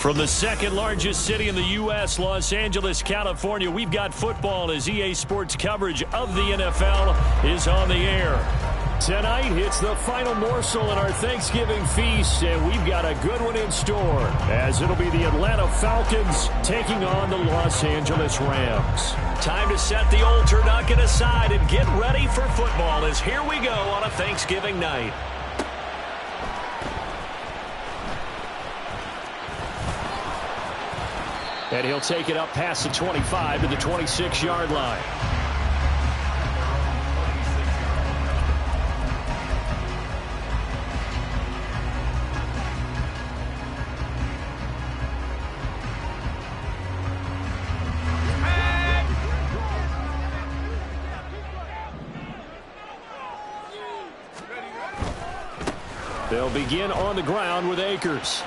From the second largest city in the U.S., Los Angeles, California, we've got football as EA Sports coverage of the NFL is on the air. Tonight, it's the final morsel in our Thanksgiving feast, and we've got a good one in store, as it'll be the Atlanta Falcons taking on the Los Angeles Rams. Time to set the old turducken aside and get ready for football, as here we go on a Thanksgiving night. And he'll take it up past the 25 to the 26-yard line. They'll begin on the ground with Akers.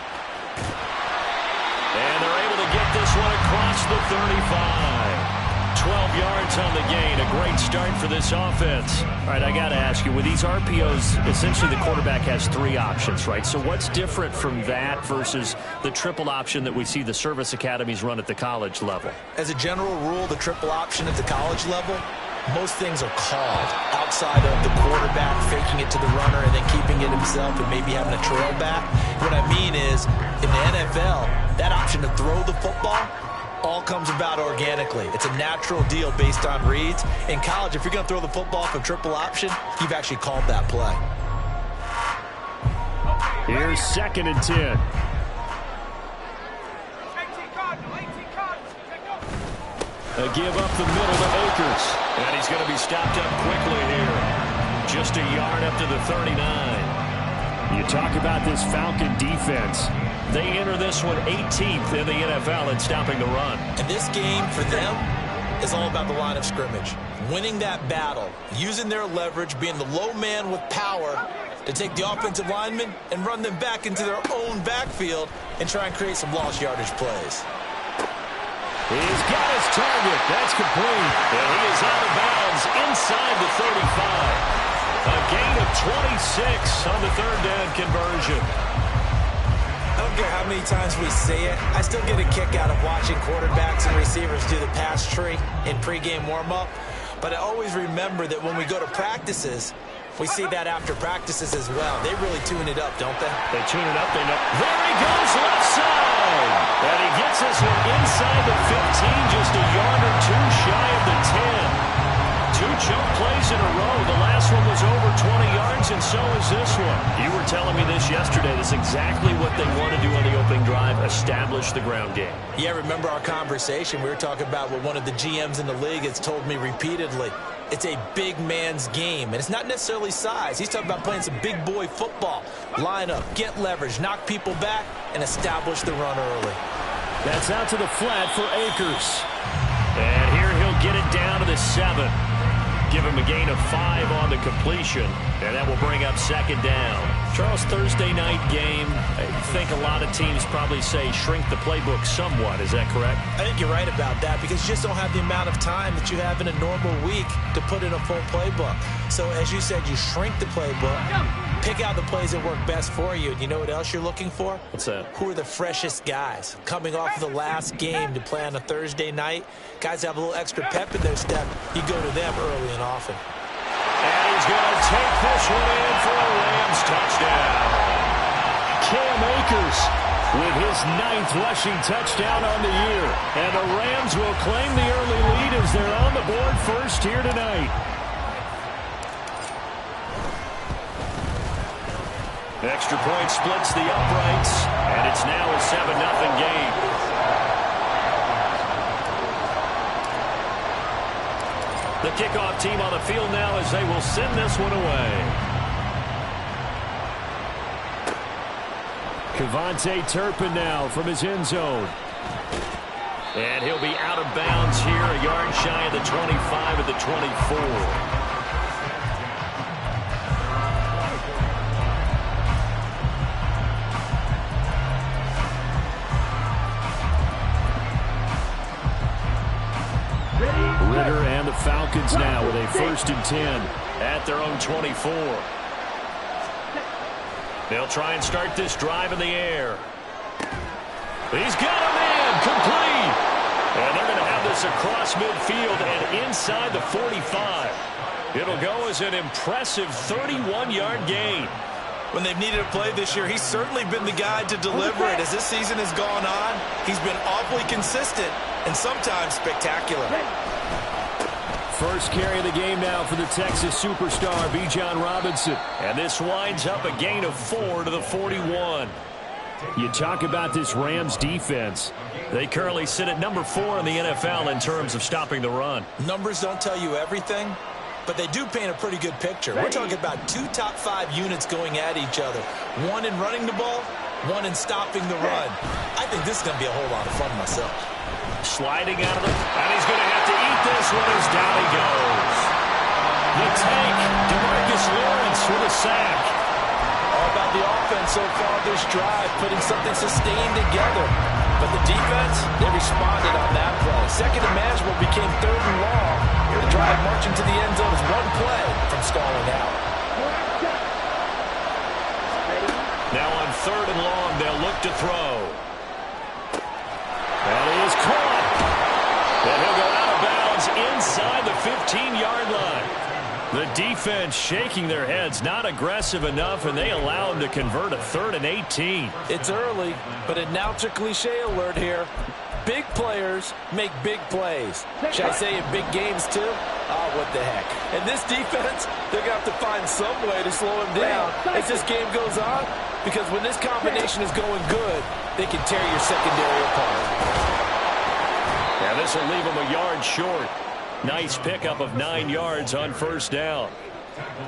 And they're able to get this one across the 35. 12 yards on the gain. A great start for this offense. All right, I got to ask you, with these RPOs, essentially the quarterback has three options, right? So what's different from that versus the triple option that we see the service academies run at the college level? As a general rule, the triple option at the college level, most things are called outside of the quarterback faking it to the runner and then keeping it himself and maybe having a trail back. What I mean is, in the NFL, that option to throw the football all comes about organically. It's a natural deal based on reads. In college, if you're going to throw the football from triple option, you've actually called that play. Here's 2nd and 10. A give up the middle to Akers. And he's going to be stopped up quickly here. Just a yard up to the 39. You talk about this Falcon defense. They enter this one 18th in the NFL in stopping the run. And this game for them is all about the line of scrimmage. Winning that battle, using their leverage, being the low man with power to take the offensive linemen and run them back into their own backfield and try and create some lost yardage plays. He's got his target. That's complete. And he is out of bounds inside the 35. A gain of 26 on the third down conversion. I don't care how many times we say it, I still get a kick out of watching quarterbacks and receivers do the pass tree in pregame warm-up. But I always remember that when we go to practices, we see that after practices as well. They really tune it up, don't they? They tune it up. They know. There he goes, left side. And he gets this one inside the 15, just a yard or two shy of the 10. 2 choke plays in a row. The last one was over 20 yards, and so is this one. You were telling me this yesterday. That's exactly what they want to do on the opening drive, establish the ground game. Yeah, remember our conversation. We were talking about what one of the GMs in the league has told me repeatedly. It's a big man's game, and it's not necessarily size. He's talking about playing some big boy football. Line up, get leverage, knock people back, and establish the run early. That's out to the flat for Akers. And here he'll get it down to the 7. Give him a gain of 5 on the completion, and that will bring up 2nd down. Charles, Thursday night game, I think a lot of teams probably say shrink the playbook somewhat. Is that correct? I think you're right about that because you just don't have the amount of time that you have in a normal week to put in a full playbook. So as you said, you shrink the playbook, pick out the plays that work best for you. And you know what else you're looking for? What's that? Who are the freshest guys coming off of the last game to play on a Thursday night? Guys have a little extra pep in their step. You go to them early and often. And he's going to take this one in for a Rams touchdown. Cam Akers with his 9th rushing touchdown on the year. And the Rams will claim the early lead as they're on the board first here tonight. Extra point splits the uprights, and it's now a 7-0 game. The kickoff team on the field now as they will send this one away. Kevontae Turpin now from his end zone. And he'll be out of bounds here, a yard shy of the 25 at the 24. Ritter and the Falcons now with a 1st and 10 at their own 24. They'll try and start this drive in the air. He's got a man complete. And they're going to have this across midfield and inside the 45. It'll go as an impressive 31-yard gain. When they've needed a play this year, he's certainly been the guy to deliver it. As this season has gone on, he's been awfully consistent and sometimes spectacular. First carry of the game now for the Texas superstar, Bijan Robinson. And this winds up a gain of 4 to the 41. You talk about this Rams defense. They currently sit at number 4 in the NFL in terms of stopping the run. Numbers don't tell you everything, but they do paint a pretty good picture. We're talking about 2 top 5 units going at each other. One in running the ball, one in stopping the run. I think this is going to be a whole lot of fun myself. Sliding out of the... And he's going to have to eat this one as down he goes. The tank, DeMarcus Lawrence with a sack. All about the offense so far this drive, putting something sustained together. But the defense, they responded on that play. Second and manageable became 3rd and long. The drive marching to the end zone is one play from stalling out. Now on 3rd and long, they'll look to throw. That is caught. And he'll go out of bounds inside the 15-yard line. The defense shaking their heads, not aggressive enough, and they allow him to convert a 3rd and 18. It's early, but announcer cliche alert here. Big players make big plays. Should I say in big games too? Oh, what the heck. And this defense, they're going to have to find some way to slow him down as this game goes on, because when this combination is going good, they can tear your secondary apart. Yeah, this will leave him a yard short. Nice pickup of 9 yards on 1st down.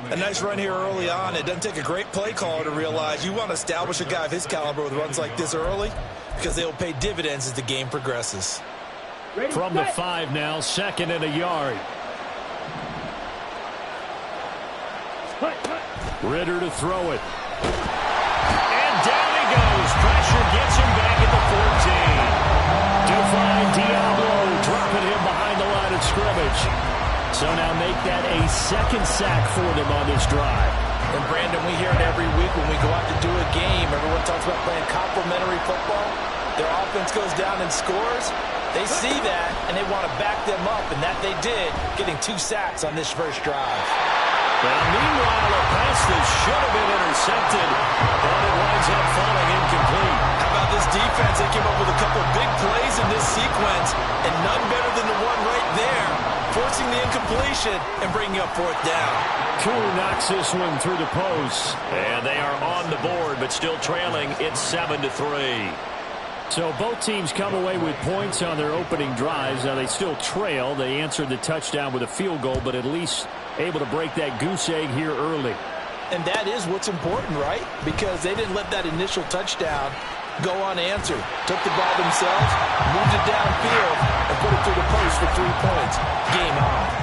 A nice run here early on. It doesn't take a great play caller to realize you want to establish a guy of his caliber with runs like this early, because they'll pay dividends as the game progresses. From the 5 now, 2nd and a yard. Ritter to throw it. And down he goes. Pressure gets him back at the 14. Define Diablo dropping him behind the line of scrimmage. So now make that a 2nd sack for them on this drive. And Brandon, we hear it every week when we go out to do a game. Everyone talks about playing complementary football. Their offense goes down and scores. They see that, and they want to back them up, and that they did, getting 2 sacks on this first drive. Well, meanwhile, a pass that should have been intercepted, but it winds up falling incomplete. How about this defense? They came up with a couple big plays in this sequence, and none better than the one right there, forcing the incompletion and bringing up 4th down. Koo knocks this one through the post, and they are on the board, but still trailing. It's 7-3. So both teams come away with points on their opening drives. Now they still trail. They answered the touchdown with a field goal, but at least able to break that goose egg here early. And that is what's important, right? Because they didn't let that initial touchdown go unanswered. Took the ball themselves, moved it downfield, and put it through the post for 3 points. Game on.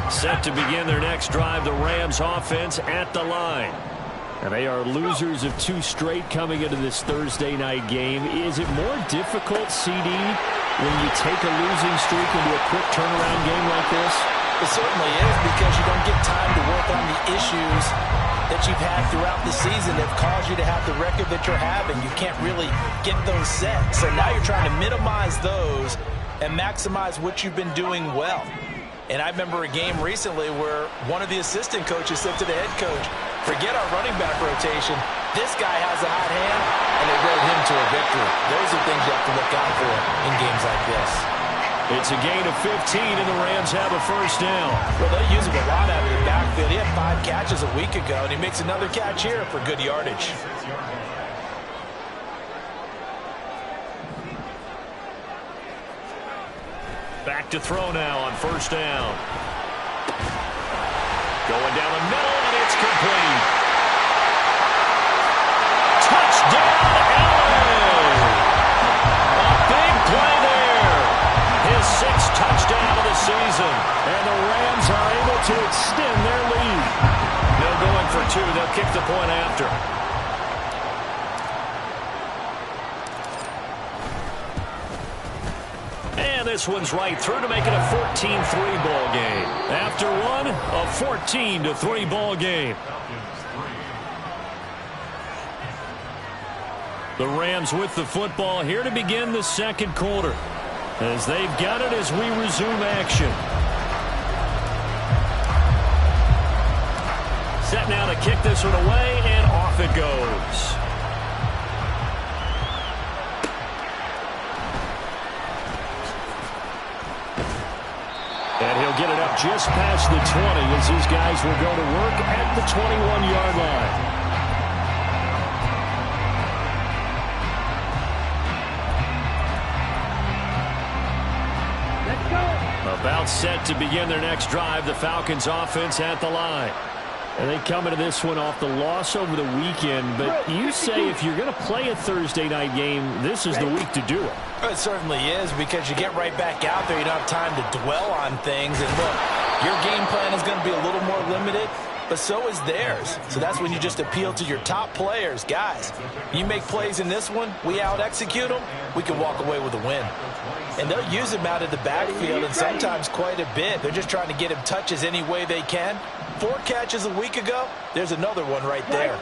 Set to begin their next drive, the Rams offense at the line. And they are losers of 2 straight coming into this Thursday night game. Is it more difficult, CD, when you take a losing streak into a quick turnaround game like this? It certainly is, because you don't get time to work on the issues that you've had throughout the season that have caused you to have the record that you're having. You can't really get those set. So now you're trying to minimize those and maximize what you've been doing well. And I remember a game recently where one of the assistant coaches said to the head coach, forget our running back rotation. This guy has a hot hand, and they rode him to a victory. Those are things you have to look out for in games like this. It's a gain of 15, and the Rams have a 1st down. Well, they use him a lot out of the backfield. He had 5 catches a week ago, and he makes another catch here for good yardage. Back to throw now on 1st down. Going down the middle, and it's complete. Touchdown, LA! A big play there. His 6th touchdown of the season. And the Rams are able to extend their lead. No going for 2. They'll kick the point after. And this one's right through to make it a 14-3 ball game. After one, a 14-3 ball game. The Rams with the football here to begin the second quarter, as they've got it as we resume action. Set now to kick this one away, and off it goes. And he'll get it up just past the 20 as these guys will go to work at the 21-yard line. About set to begin their next drive, the Falcons offense at the line. And they come into this one off the loss over the weekend, but you say if you're going to play a Thursday night game, this is the week to do it. It certainly is, because you get right back out there. You don't have time to dwell on things. And look, your game plan is going to be a little more limited, but so is theirs. So that's when you just appeal to your top players. Guys, you make plays in this one, we out-execute them, we can walk away with a win. And they'll use him out of the backfield, and sometimes quite a bit. They're just trying to get him touches any way they can. 4 catches a week ago, there's another one right there.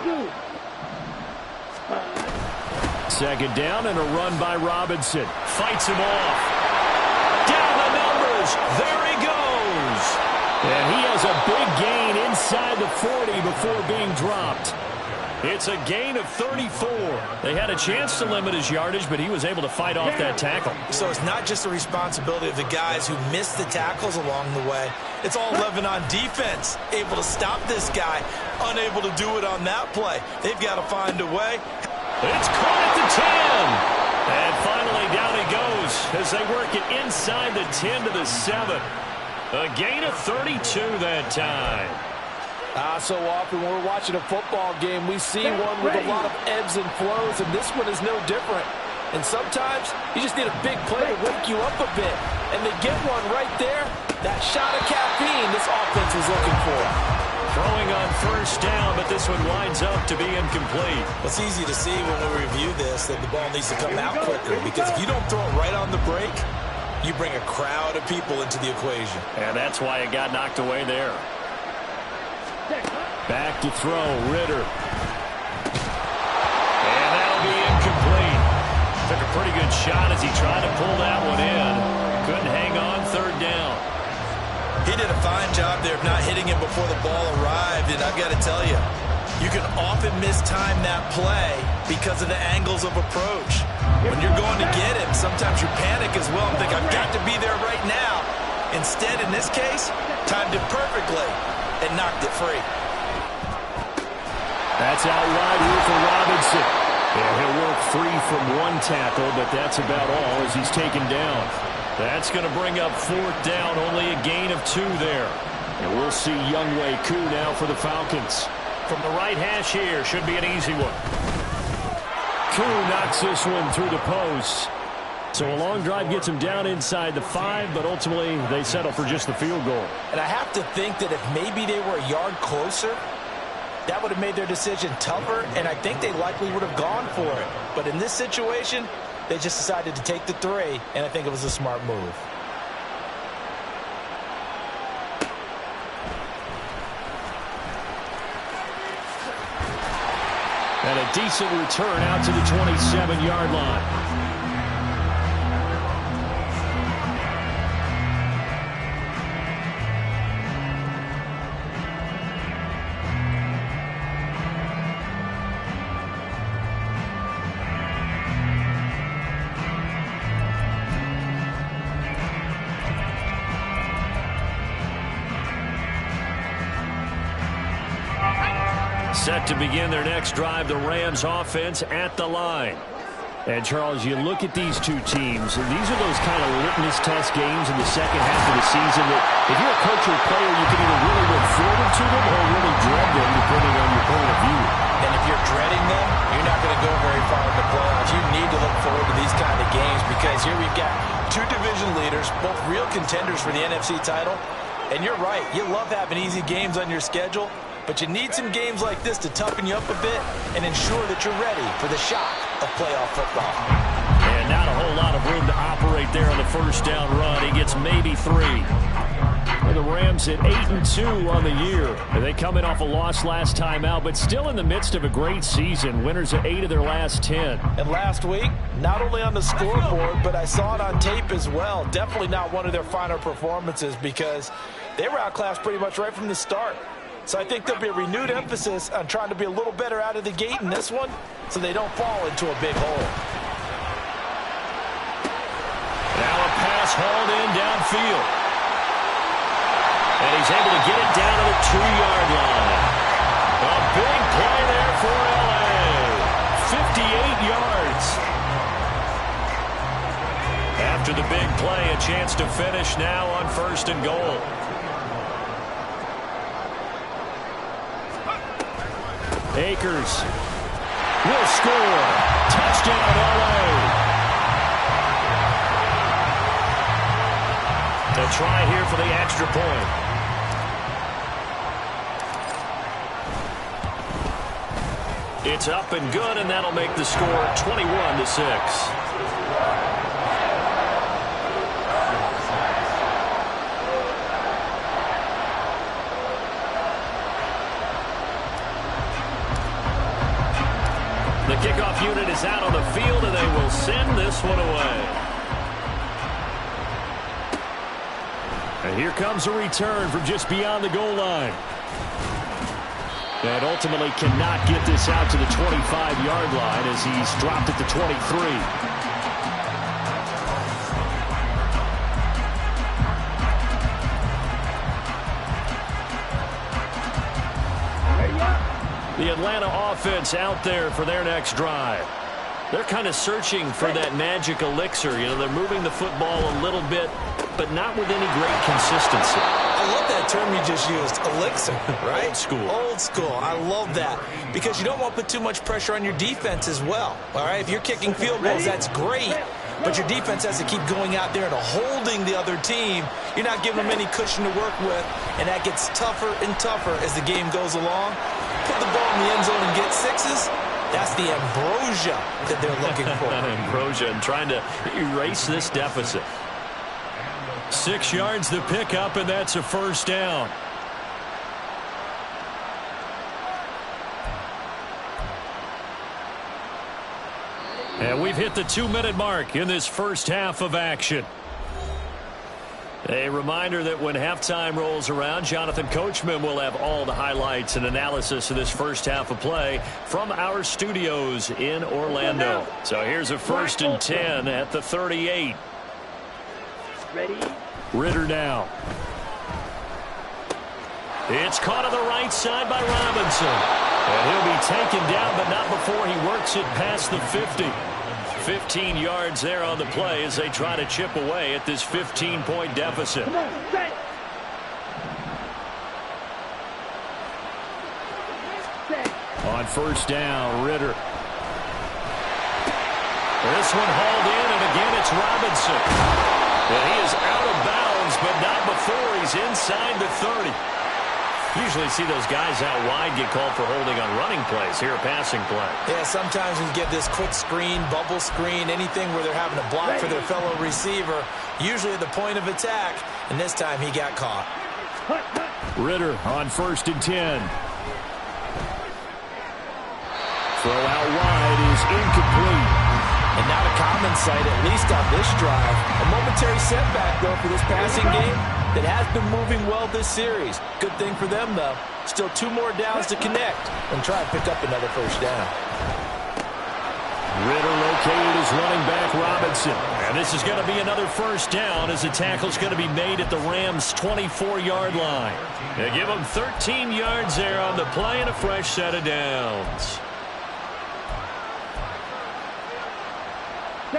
Second down and a run by Robinson. Fights him off. Down the numbers. There he goes. And he has a big gain inside the 40 before being dropped. It's a gain of 34. They had a chance to limit his yardage, but he was able to fight off that tackle. So it's not just the responsibility of the guys who missed the tackles along the way. It's all 11 on defense, able to stop this guy, unable to do it on that play. They've got to find a way. It's caught at the 10. And finally down he goes as they work it inside the 10 to the 7. A gain of 32 that time. So often when we're watching a football game, we see one with a lot of ebbs and flows, and this one is no different. And sometimes you just need a big play to wake you up a bit. And they get one right there. That shot of caffeine this offense was looking for. Throwing on first down, but this one winds up to be incomplete. It's easy to see when we review this that the ball needs to come out quicker, because if you don't throw it right on the break, you bring a crowd of people into the equation. And that's why it got knocked away there. Back to throw, Ritter. And that'll be incomplete. Took a pretty good shot as he tried to pull that one in. Couldn't hang on, third down. He did a fine job there of not hitting him before the ball arrived, and I've got to tell you, you can often mistime that play because of the angles of approach. When you're going to get him, sometimes you panic as well and think, I've got to be there right now. Instead, in this case, timed it perfectly and knocked it free. That's out wide here for Robinson. And he'll work free from one tackle, but that's about all as he's taken down. That's going to bring up fourth down, only a gain of 2 there. And we'll see Younghoe Koo now for the Falcons. From the right hash here, should be an easy one. Koo knocks this one through the post. So a long drive gets him down inside the 5, but ultimately they settle for just the field goal. And I have to think that if maybe they were a yard closer, that would have made their decision tougher, and I think they likely would have gone for it. But in this situation, they just decided to take the 3, and I think it was a smart move. And a decent return out to the 27-yard line. Set to begin their next drive, the Rams offense at the line. And, Charles, you look at these two teams, and these are those kind of litmus test games in the second half of the season that if you're a coach or a player, you can either really look forward to them or really dread them, depending on your point of view. And if you're dreading them, you're not going to go very far in the playoffs. You need to look forward to these kind of games, because here we've got 2 division leaders, both real contenders for the NFC title. And you're right, you love having easy games on your schedule, but you need some games like this to toughen you up a bit and ensure that you're ready for the shock of playoff football. And not a whole lot of room to operate there on the first down run. He gets maybe 3. The Rams at 8-2 on the year. They come in off a loss last time out, but still in the midst of a great season. Winners at 8 of their last 10. And last week, not only on the scoreboard, but I saw it on tape as well. Definitely not one of their finer performances because they were outclassed pretty much right from the start. So I think there'll be a renewed emphasis on trying to be a little better out of the gate in this one so they don't fall into a big hole. Now a pass hauled in downfield. And he's able to get it down to the 2-yard line. A big play there for L.A. 58 yards. After the big play, a chance to finish now on 1st and goal. Akers will score. Touchdown, L.A. A try here for the extra point. It's up and good, and that'll make the score 21-6. The kickoff unit is out on the field, and they will send this one away. And here comes a return from just beyond the goal line. And ultimately cannot get this out to the 25-yard line as he's dropped at the 23. The Atlanta offense out there for their next drive. They're kind of searching for that magic elixir. You know, they're moving the football a little bit, but not with any great consistency. I love that term you just used, elixir, right? Old school. Old school. I love that because you don't want to put too much pressure on your defense as well, all right? If you're kicking field goals, that's great, but your defense has to keep going out there and holding the other team. You're not giving them any cushion to work with, and that gets tougher and tougher as the game goes along. Put the ball in the end zone and get sixes. That's the ambrosia that they're looking for. Ambrosia and trying to erase this deficit. 6 yards the pickup, and that's a first down. And we've hit the 2-minute mark in this first half of action. A reminder that when halftime rolls around, Jonathan Coachman will have all the highlights and analysis of this first half of play from our studios in Orlando. So here's a 1st and 10 at the 38. Ready? Ritter now. It's caught on the right side by Robinson. And he'll be taken down, but not before he works it past the 50. 15 yards there on the play as they try to chip away at this 15-point deficit. On first down, Ritter. This one hauled in, and again it's Robinson. And he is out of bounds, but not before he's inside the 30. Usually see those guys out wide get called for holding on running plays. Here a passing play. Yeah, sometimes we get this quick screen, bubble screen, anything where they're having to block for their fellow receiver, usually at the point of attack, and this time he got caught. Ritter on 1st and 10. Throw out wide is incomplete. And not a common sight, at least on this drive. A momentary setback, though, for this passing game that has been moving well this series. Good thing for them, though. Still 2 more downs to connect and try and pick up another first down. Ritter located as running back Robinson. And this is going to be another first down as the tackle's going to be made at the Rams' 24-yard line. They give them 13 yards there on the play and a fresh set of downs.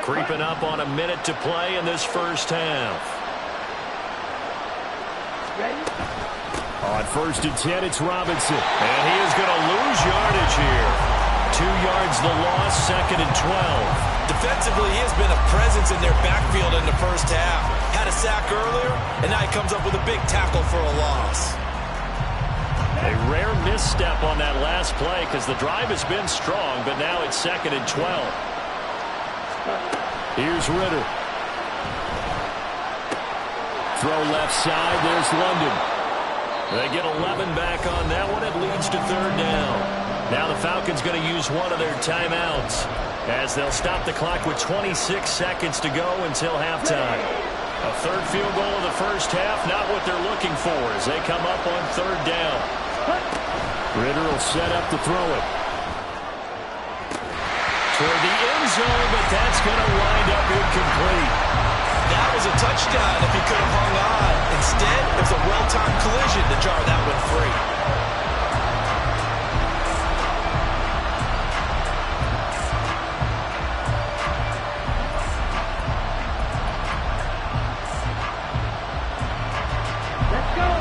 Creeping up on a minute to play in this first half. On 1st and 10, it's Robinson. And he is going to lose yardage here. 2 yards the loss, 2nd and 12. Defensively, he has been a presence in their backfield in the first half. Had a sack earlier, and now he comes up with a big tackle for a loss. A rare misstep on that last play because the drive has been strong, but now it's 2nd and 12. Here's Ritter. throw left side. There's London. They get 11 back on that one. It leads to third down. Now the Falcons going to use one of their timeouts as they'll stop the clock with 26 seconds to go until halftime. A third field goal of the first half, not what they're looking for as they come up on third down. Ritter will set up to throw it. Toward the end zone, but that's going to wind up incomplete. That was a touchdown if he could have hung on. Instead, it was a well-timed collision to jar that one free.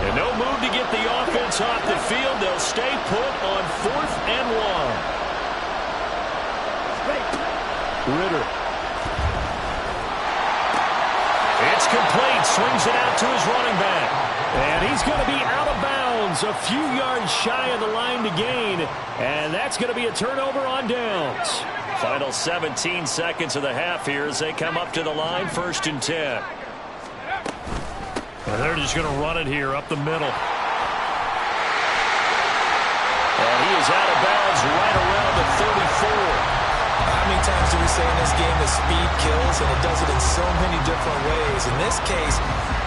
And no move to get the offense off the field. They'll stay put on 4th and 1. Ritter. It's complete. Swings it out to his running back. And he's going to be out of bounds. A few yards shy of the line to gain. And that's going to be a turnover on downs. Final 17 seconds of the half here as they come up to the line. 1st and 10. And they're just going to run it here up the middle. And he is out of bounds right around the 34. How many times do we say in this game that speed kills, and it does it in so many different ways? In this case,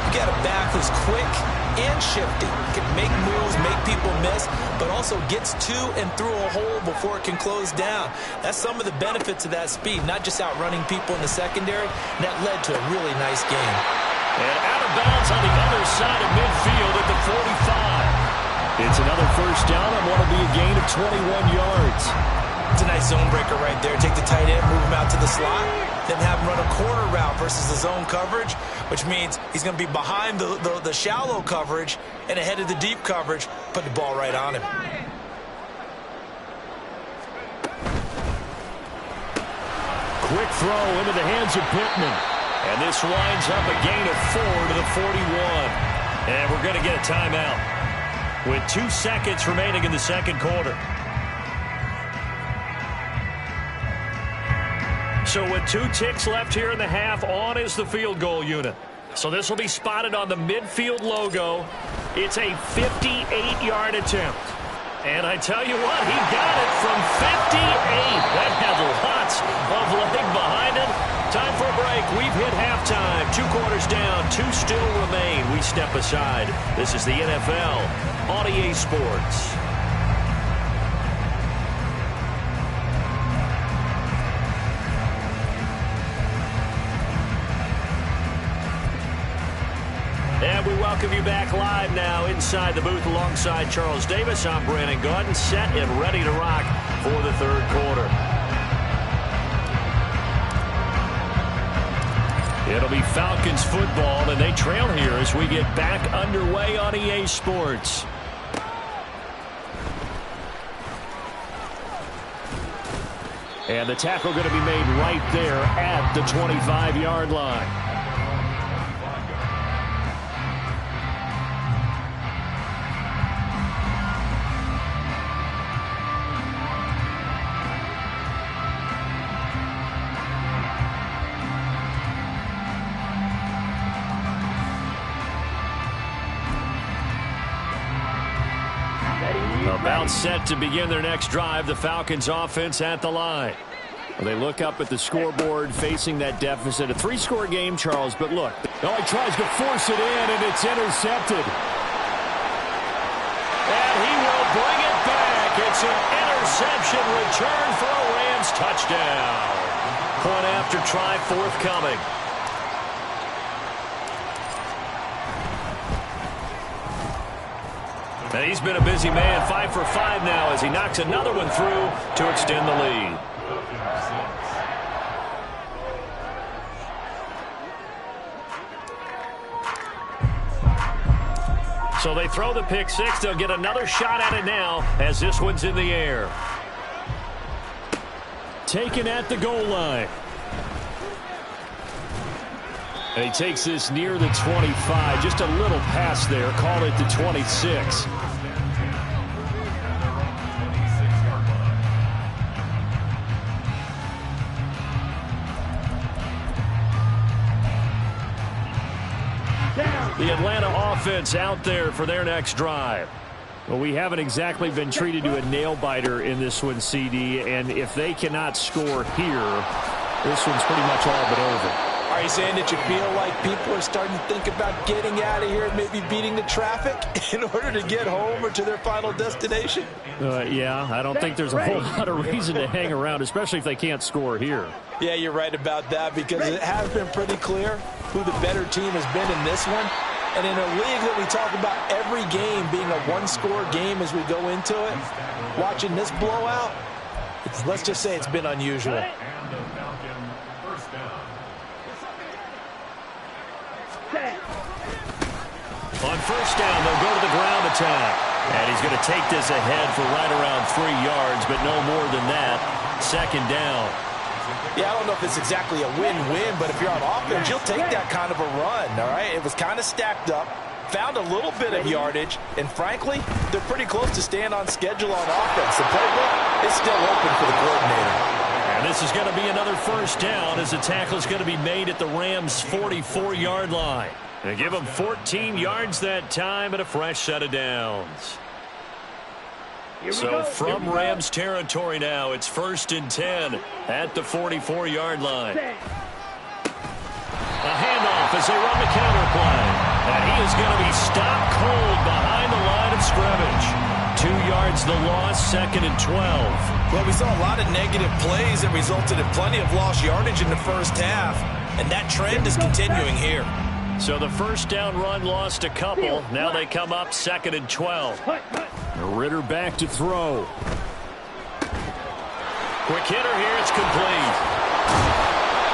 you got a back who's quick and shifty. Can make moves, make people miss, but also gets to and through a hole before it can close down. That's some of the benefits of that speed, not just outrunning people in the secondary. And that led to a really nice game. And out of bounds on the other side of midfield at the 45. It's another first down on what will be a gain of 21 yards. It's a nice zone breaker right there. Take the tight end, move him out to the slot, then have him run a corner route versus the zone coverage, which means he's going to be behind the shallow coverage and ahead of the deep coverage. Put the ball right on him. Quick throw into the hands of Pittman. And this winds up a gain of 4 to the 41. And we're going to get a timeout with 2 seconds remaining in the second quarter. So with 2 ticks left here in the half, on is the field goal unit. So this will be spotted on the midfield logo. It's a 58-yard attempt. And I tell you what, he got it from 58. That had lots of leg behind it. Time for a break. We've hit halftime. 2 quarters down, 2 still remain. We step aside. This is the NFL on EA Sports. And we welcome you back live now inside the booth alongside Charles Davis. I'm Brandon Gaudin, set and ready to rock for the third quarter. It'll be Falcons football, and they trail here as we get back underway on EA Sports. And the tackle going to be made right there at the 25-yard line. About set to begin their next drive, the Falcons offense at the line. Well, they look up at the scoreboard facing that deficit. A 3-score game, Charles, but look. Oh, he tries to force it in, and it's intercepted. And he will bring it back. It's an interception return for a Rams touchdown. Point after try forthcoming. And he's been a busy man, 5 for 5 now as he knocks another one through to extend the lead. So they throw the pick 6. They'll get another shot at it now as this one's in the air. Taken at the goal line. And he takes this near the 25. Just a little pass there. Call it the 26. The Atlanta offense out there for their next drive. Well, we haven't exactly been treated to a nail-biter in this one, CD, and if they cannot score here, this one's pretty much all but over. Are you saying that you feel like people are starting to think about getting out of here and maybe beating the traffic in order to get home or to their final destination? Yeah, I don't think there's a whole lot of reason to hang around, especially if they can't score here. Yeah, you're right about that because it has been pretty clear who the better team has been in this one. And in a league that we talk about every game being a one-score game as we go into it, watching this blowout, let's just say it's been unusual. On first down, they'll go to the ground attack. And he's going to take this ahead for right around 3 yards, but no more than that. Second down. Yeah, I don't know if it's exactly a win-win, but if you're on offense, you'll take that kind of a run, all right? It was kind of stacked up, found a little bit of yardage, and frankly, they're pretty close to staying on schedule on offense. The playbook is still open for the coordinator. And this is going to be another first down as the tackle is going to be made at the Rams' 44-yard line. They give them 14 yards that time and a fresh set of downs. So from Rams territory now, it's 1st and 10 at the 44-yard line. A handoff as they run the counter play. And he is going to be stopped cold behind the line of scrimmage. 2 yards the loss, 2nd and 12. Well, we saw a lot of negative plays that resulted in plenty of lost yardage in the first half. And that trend is continuing here. So the first down run lost a couple. Now they come up 2nd and 12. Ritter back to throw. Quick hitter here. It's complete.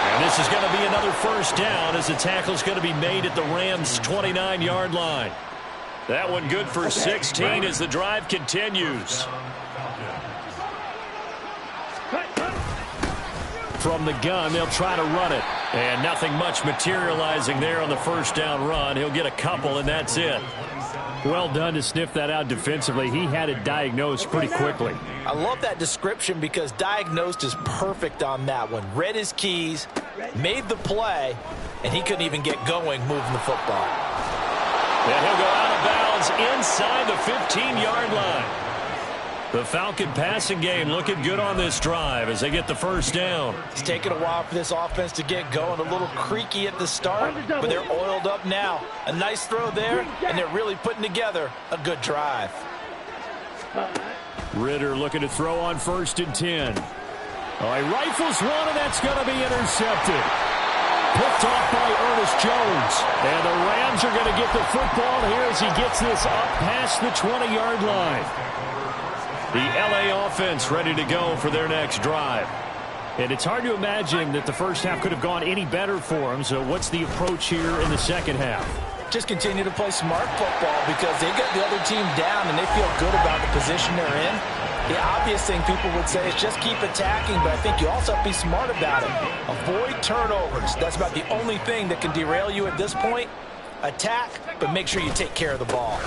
And this is going to be another first down as the tackle's going to be made at the Rams' 29-yard line. That one good for 16 as the drive continues. From the gun, they'll try to run it. And nothing much materializing there on the first down run. He'll get a couple, and that's it. Well done to sniff that out defensively. He had it diagnosed pretty quickly. I love that description because diagnosed is perfect on that one. Read his keys, made the play, and he couldn't even get going moving the football. And he'll go out of bounds inside the 15-yard line. The Falcon passing game looking good on this drive as they get the first down. It's taken a while for this offense to get going. A little creaky at the start, but they're oiled up now. A nice throw there, and they're really putting together a good drive. Ritter looking to throw on 1st and 10. Oh, he rifles one, and that's going to be intercepted. Picked off by Ernest Jones. And the Rams are going to get the football here as he gets this up past the 20-yard line. The LA offense ready to go for their next drive. And it's hard to imagine that the first half could have gone any better for them. So what's the approach here in the second half? Just continue to play smart football because they got the other team down and they feel good about the position they're in. The obvious thing people would say is just keep attacking, but I think you also have to be smart about it. Avoid turnovers. That's about the only thing that can derail you at this point. Attack, but make sure you take care of the ball.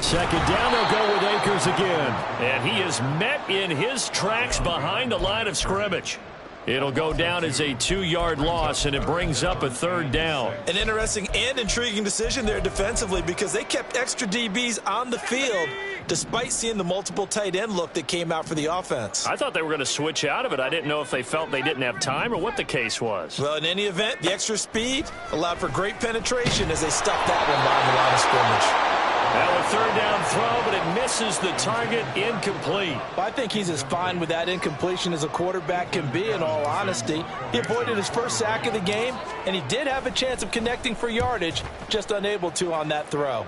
Second down, they'll go with Akers again. And he is met in his tracks behind the line of scrimmage. It'll go down as a 2-yard loss, and it brings up a 3rd down. An interesting and intriguing decision there defensively because they kept extra DBs on the field despite seeing the multiple tight end look that came out for the offense. I thought they were going to switch out of it. I didn't know if they felt they didn't have time or what the case was. Well, in any event, the extra speed allowed for great penetration as they stuffed that one behind the line of scrimmage. Now a 3rd down throw, but it misses the target, incomplete. I think he's as fine with that incompletion as a quarterback can be, in all honesty. He avoided his first sack of the game, and he did have a chance of connecting for yardage, just unable to on that throw.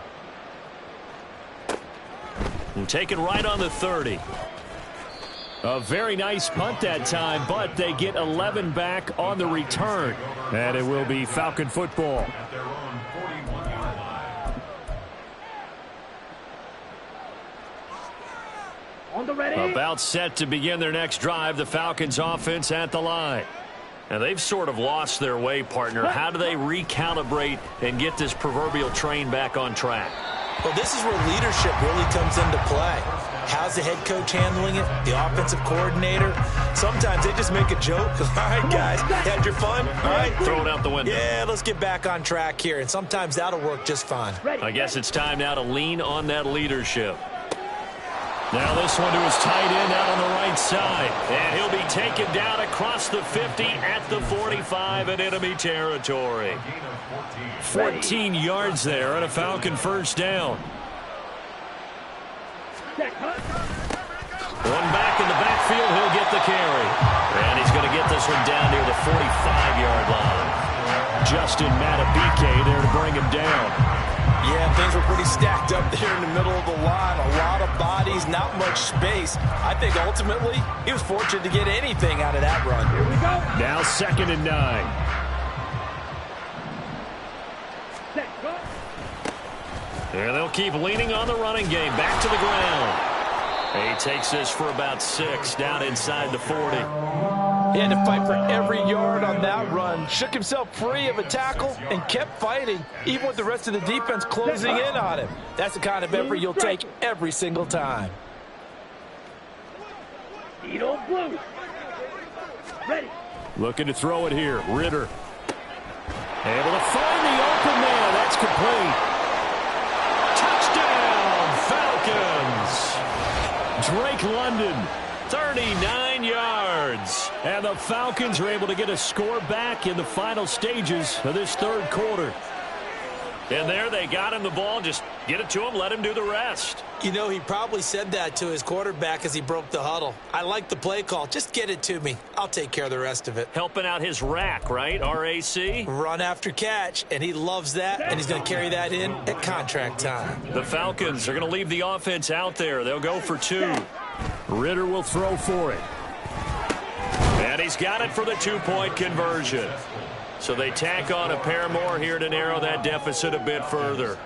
And taken right on the 30. A very nice punt that time, but they get 11 back on the return. And it will be Falcon football. About set to begin their next drive, the Falcons offense at the line. Now they've sort of lost their way, partner. How do they recalibrate and get this proverbial train back on track? Well, this is where leadership really comes into play. How's the head coach handling it? The offensive coordinator? Sometimes they just make a joke. All right, guys, had your fun? All right. Throw it out the window. Yeah, let's get back on track here, and sometimes that'll work just fine. I guess it's time now to lean on that leadership. Now this one to his tight end out on the right side. And he'll be taken down across the 50 at the 45 in enemy territory. 14 yards there and a Falcon first down. One back in the backfield, he'll get the carry. And he's going to get this one down near the 45-yard line. Justin Matabike there to bring him down. Yeah, things were pretty stacked up there in the middle of the line. A lot of bodies, not much space. I think ultimately he was fortunate to get anything out of that run. Here we go. Now 2nd and 9. And they'll keep leaning on the running game. Back to the ground. He takes this for about 6 down inside the 40. He had to fight for every yard on that run. Shook himself free of a tackle and kept fighting, even with the rest of the defense closing in on him. That's the kind of effort you'll take every single time. Edo Blue. Ready. Looking to throw it here. Ritter. Able to find the open man. That's complete. Touchdown, Falcons. Drake London. 39 yards. And the Falcons are able to get a score back in the final stages of this third quarter. And there they got him the ball. Just get it to him, let him do the rest. You know, he probably said that to his quarterback as he broke the huddle. I like the play call. Just get it to me. I'll take care of the rest of it. Helping out his rack, right? RAC? Run after catch, and he loves that, and he's going to carry that in at contract time. The Falcons are going to leave the offense out there. They'll go for 2. Ritter will throw for it. And he's got it for the 2-point conversion. So they tack on a pair more here to narrow that deficit a bit further.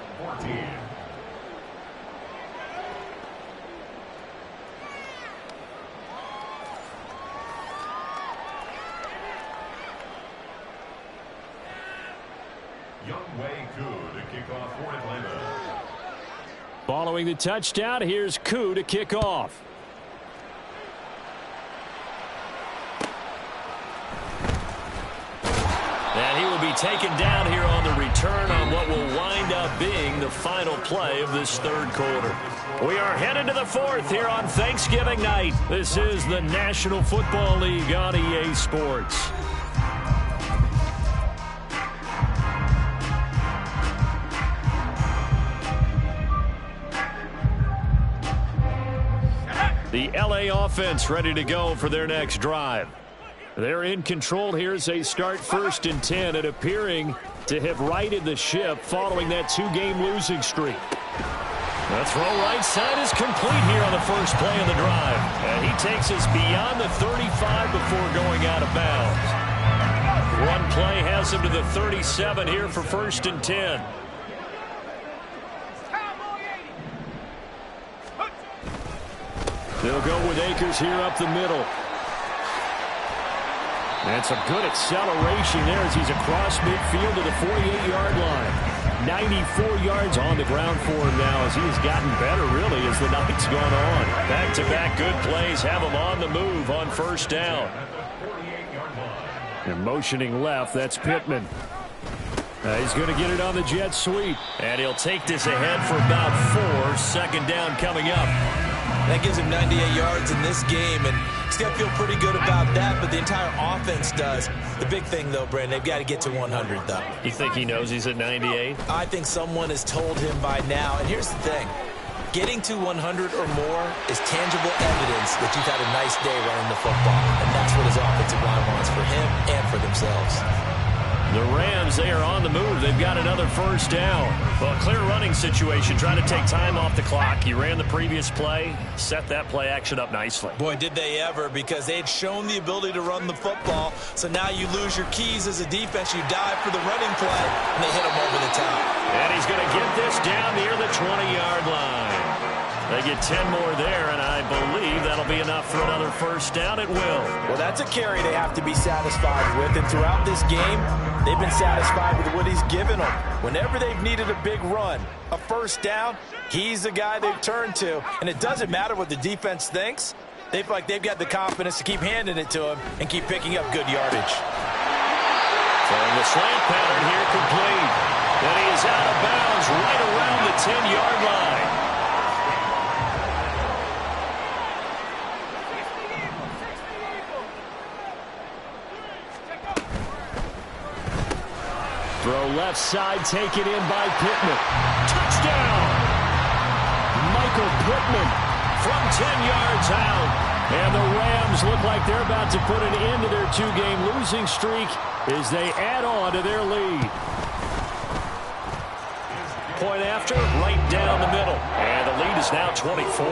Following the touchdown, here's Koo to kick off. And he will be taken down here on the return on what will wind up being the final play of this third quarter. We are headed to the 4th here on Thanksgiving night. This is the National Football League on EA Sports. The LA offense ready to go for their next drive. They're in control here as they start 1st and 10 and appearing to have righted the ship following that 2-game losing streak. The throw right side is complete here on the first play of the drive. And he takes us beyond the 35 before going out of bounds. One play has him to the 37 here for 1st and 10. They'll go with Akers here up the middle. And some good acceleration there as he's across midfield to the 48-yard line. 94 yards on the ground for him now as he has gotten better, really, as the night's gone on. Back-to-back good plays have him on the move on 1st down. And motioning left, that's Pittman. He's going to get it on the jet sweep. And he'll take this ahead for about 4. 2nd down coming up. That gives him 98 yards in this game, and he's got to feel pretty good about that, but the entire offense does. The big thing, though, Brandon, they've got to get to 100, though. You think he knows he's at 98? I think someone has told him by now, and here's the thing. Getting to 100 or more is tangible evidence that you've had a nice day running the football, and that's what his offensive line wants for him and for themselves. The Rams, they are on the move. They've got another 1st down. Well, clear running situation, trying to take time off the clock. He ran the previous play, set that play action up nicely. Boy, did they ever, because they had shown the ability to run the football. So now you lose your keys as a defense. You dive for the running play, and they hit him over the top. And he's going to get this down near the 20-yard line. They get 10 more there, and I believe that'll be enough for another first down. It will. Well, that's a carry they have to be satisfied with, and throughout this game, they've been satisfied with what he's given them. Whenever they've needed a big run, a first down, he's the guy they've turned to, and it doesn't matter what the defense thinks. They feel like they've got the confidence to keep handing it to him and keep picking up good yardage. Throwing the slant pattern here complete. Then he is out of bounds right around the 10-yard line. Throw left side, taken in by Pittman. Touchdown! Michael Pittman from 10 yards out. And the Rams look like they're about to put an end to their two-game losing streak as they add on to their lead. Point after, right down the middle. And the lead is now 24.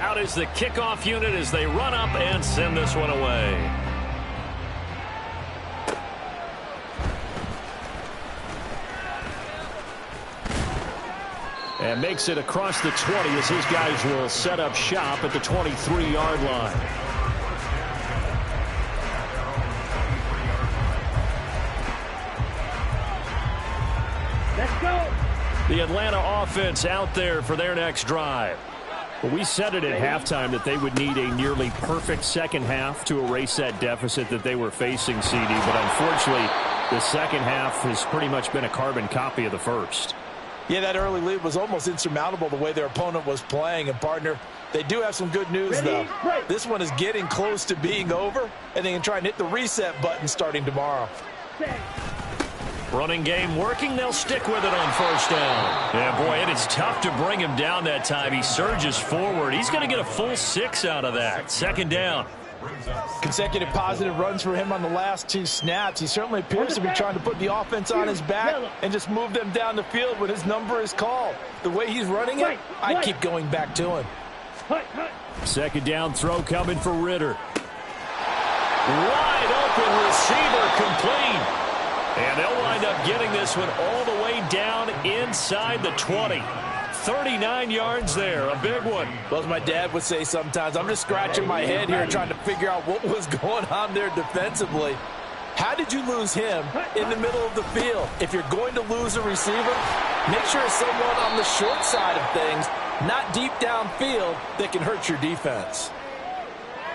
Out is the kickoff unit as they run up and send this one away. And makes it across the 20 as his guys will set up shop at the 23-yard line. Let's go. The Atlanta offense out there for their next drive. Well, we said it at halftime that they would need a nearly perfect second half to erase that deficit that they were facing, CD. But unfortunately, the second half has pretty much been a carbon copy of the first. Yeah, that early lead was almost insurmountable the way their opponent was playing. And, partner, they do have some good news, though. This one is getting close to being over, and they can try and hit the reset button starting tomorrow. Running game working. They'll stick with it on first down. Yeah, boy, and it's tough to bring him down that time. He surges forward. He's going to get a full 6 out of that. Second down. Consecutive positive runs for him on the last 2 snaps. He certainly appears to be trying to put the offense on his back and just move them down the field when his number is called. The way he's running it, I keep going back to him. Second down throw coming for Ritter. Wide open receiver complete. And they'll wind up getting this one all the way down inside the 20. 39 yards there, a big one. Well, as my dad would say sometimes, I'm just scratching my head here trying to figure out what was going on there defensively. How did you lose him in the middle of the field? If you're going to lose a receiver, make sure it's someone on the short side of things, not deep downfield, that can hurt your defense.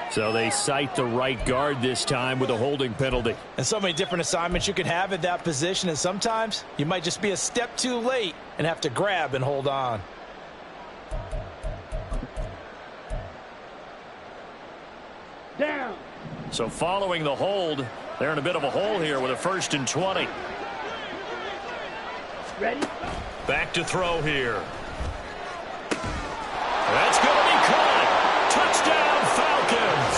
So they cite the right guard this time with a holding penalty. And so many different assignments you can have at that position, and sometimes you might just be a step too late and have to grab and hold on. Down. So following the hold, they're in a bit of a hole here with a 1st and 20. Ready? Back to throw here. That's going to be caught. Touchdown, Falcons.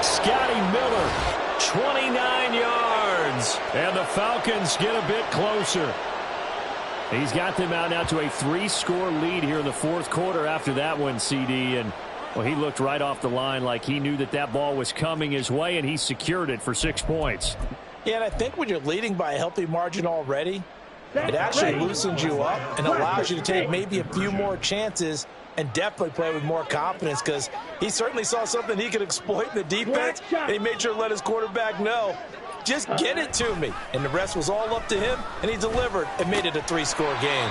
Scotty Miller, 29 yards. And the Falcons get a bit closer. He's got them out now to a 3-score lead here in the 4th quarter after that one, CD. And, well, he looked right off the line like he knew that that ball was coming his way, and he secured it for 6 points. Yeah, and I think when you're leading by a healthy margin already, it actually loosens you up and allows you to take maybe a few more chances and definitely play with more confidence, because he certainly saw something he could exploit in the defense, and he made sure to let his quarterback know, just get it to me. And the rest was all up to him, and he delivered and made it a 3-score game.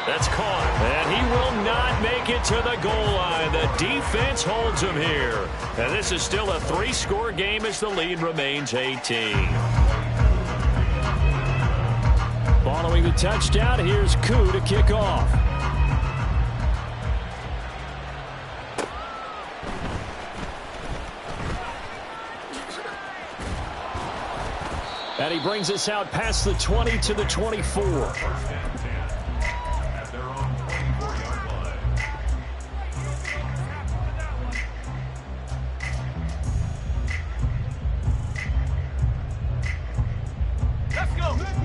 That's caught, and he will not make it to the goal line. The defense holds him here. And this is still a 3-score game as the lead remains 18. Following the touchdown, here's Koo to kick off. And he brings us out past the 20 to the 24.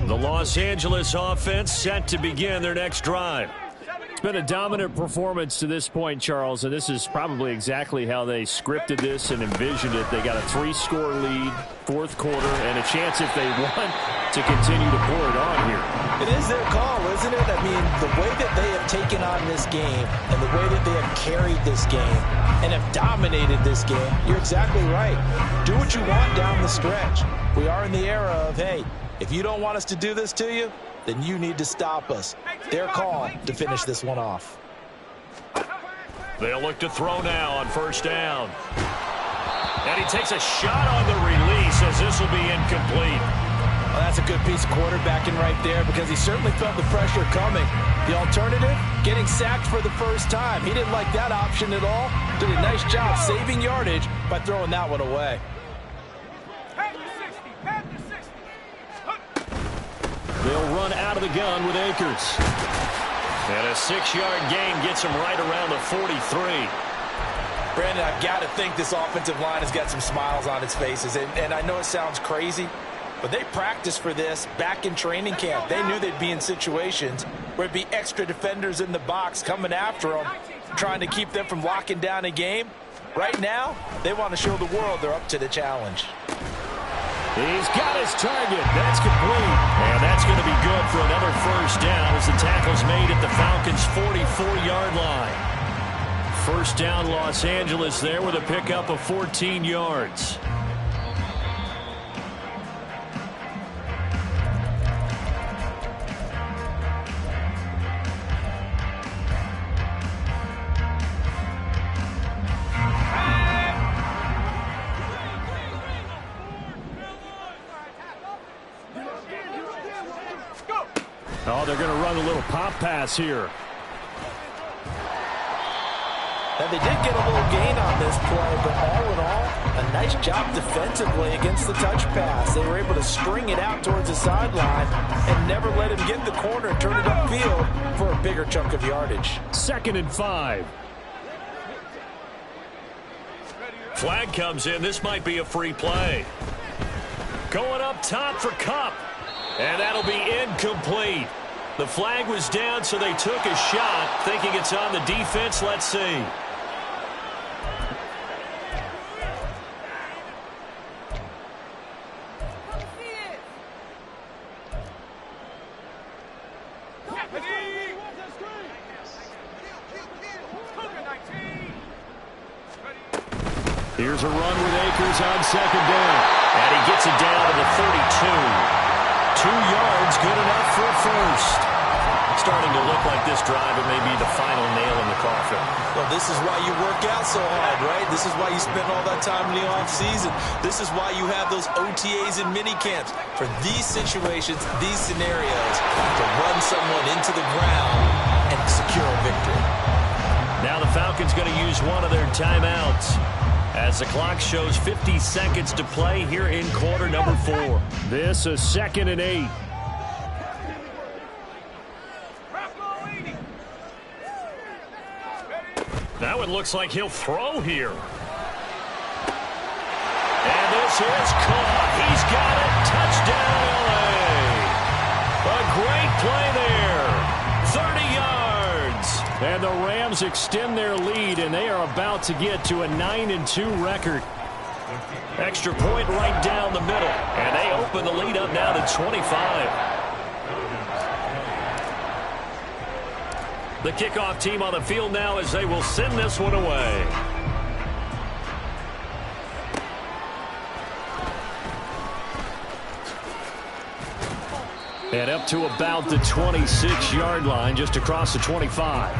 The Los Angeles offense set to begin their next drive. It's been a dominant performance to this point, Charles, and this is probably exactly how they scripted this and envisioned it. They got a 3-score lead, 4th quarter, and a chance if they want to continue to pour it on here. It isn't it? I mean, the way that they have taken on this game and the way that they have carried this game and have dominated this game, you're exactly right. Do what you want down the stretch. We are in the era of, hey, if you don't want us to do this to you, then you need to stop us. Their call to finish this one off. They'll look to throw now on first down. And he takes a shot on the release as this will be incomplete. Well, that's a good piece of quarterbacking right there because he certainly felt the pressure coming. The alternative, getting sacked for the first time. He didn't like that option at all. Did a nice job saving yardage by throwing that one away. They'll run out of the gun with Akers. And a 6-yard gain gets him right around the 43. Brandon, I've got to think this offensive line has got some smiles on its faces. And I know it sounds crazy, but they practiced for this back in training camp. They knew they'd be in situations where it'd be extra defenders in the box coming after them, trying to keep them from locking down a game. Right now, they want to show the world they're up to the challenge. He's got his target. That's complete. And that's going to be good for another first down as the tackle's made at the Falcons' 44-yard line. First down, Los Angeles there with a pickup of 14 yards. Oh, they're going to run a little pop pass here. And they did get a little gain on this play, but all in all, a nice job defensively against the touch pass. They were able to string it out towards the sideline and never let him get in the corner and turn it upfield for a bigger chunk of yardage. 2nd and 5. Flag comes in. This might be a free play. Going up top for Kupp. And that'll be incomplete. The flag was down, so they took a shot, thinking it's on the defense. Let's see. Here's a run with Akers on 2nd down. And he gets it down to the 42. 2 yards, good enough for a first. Starting to look like this drive, it may be the final nail in the coffin. Well, this is why you work out so hard, right? This is why you spend all that time in the offseason. This is why you have those OTAs and mini camps. For these situations, these scenarios, to run someone into the ground and secure a victory. Now the Falcons going to use one of their timeouts as the clock shows 50 seconds to play here in quarter number 4. This is 2nd and 8. That one looks like he'll throw here. And this is caught. He's got it. Touchdown, LA. A great play there. 30 yards. And the Rams extend their lead, and they are about to get to a 9-2 record. Extra point right down the middle. And they open the lead up now to 25. The kickoff team on the field now as they will send this one away. And up to about the 26-yard line, just across the 25.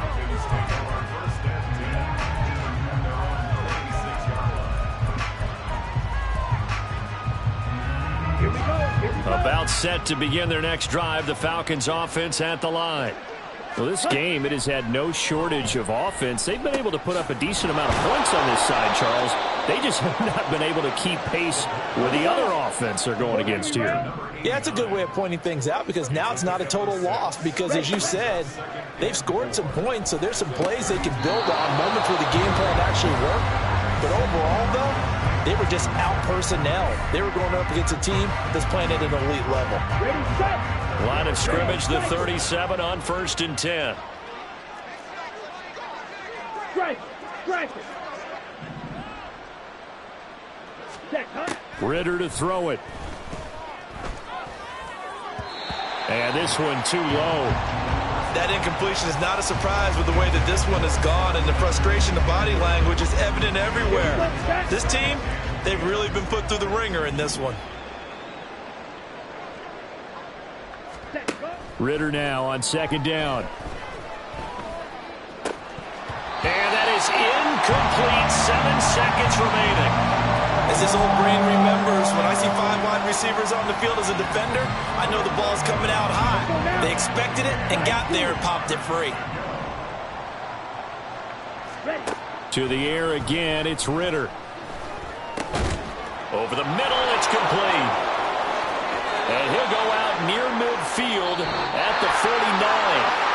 About set to begin their next drive, the Falcons offense at the line. Well, this game, it has had no shortage of offense. They've been able to put up a decent amount of points on this side, Charles. They just have not been able to keep pace with the other offense they're going against here. Yeah, it's a good way of pointing things out because now it's not a total loss because, as you said, they've scored some points, so there's some plays they can build on, moments where the game plan actually worked. But overall, though, they were just out personnel. They were going up against a team that's playing at an elite level. Ready, set. Line of scrimmage, the 37 on 1st and 10. Strike it. Check, huh? Ritter to throw it. And this one too low. That incompletion is not a surprise with the way that this one has gone, and the frustration, the body language is evident everywhere. This team, they've really been put through the ringer in this one. Ritter now on second down. And that is incomplete. 7 seconds remaining. As his old brain remembers, when I see 5 wide receivers on the field as a defender, I know the ball's coming out high. They expected it and got there and popped it free. To the air again, it's Ritter. Over the middle, it's complete. And he'll go out near midfield at the 49.